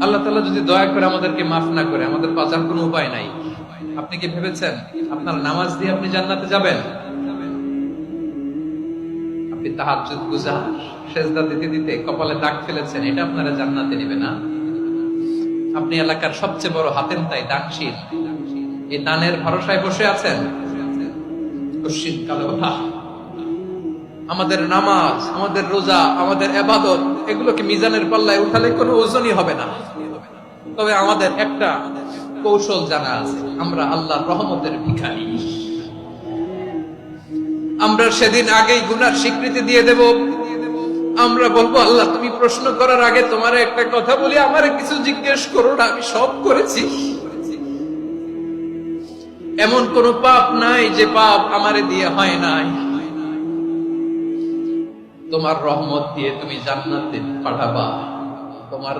আল্লাহ তাআলা যদি দয়া করে আমাদেরকে মাফ না করে, আমাদের বাঁচার কোনো উপায় নাই। আপনি কি ভেবেছেন আপনার নামাজ দিয়ে আপনি জান্নাতে যাবেন? আপনি তাহাজ্জুদ গুজার, সেজদা দিতে দিতে কপালে দাগ ফেলেছেন, এটা আপনারা জান্নাতে নেবে না। আপনি এলাকার সবচেয়ে বড় হাতেম তাই দানশীল, এই দানের ভরসায় বসে আছেন। আমাদের নামাজ, আমাদের রোজা, আমাদের ইবাদত, এগুলোকে মিজানের পাল্লায় উঠালে কোনো ওজনই হবে না। তবে আমাদের একটা কৌশল জানা আছে, আমরা আল্লাহর রহমতের ভিখারি। আমরা সেদিন আগেই গুনার স্বীকৃতি দিয়ে দেব। আমরা বলবো, আল্লাহ তুমি প্রশ্ন করার আগে তোমার একটা কথা বলি, আমার কিছু জিজ্ঞেস করো না, আমি সব করেছি। এমন কোন পাপ নাই যে পাপ আমারে দিয়ে হয় নাই। তোমার রহমত দিয়ে তুমি জান্নাতে পাঠাবা। তোমার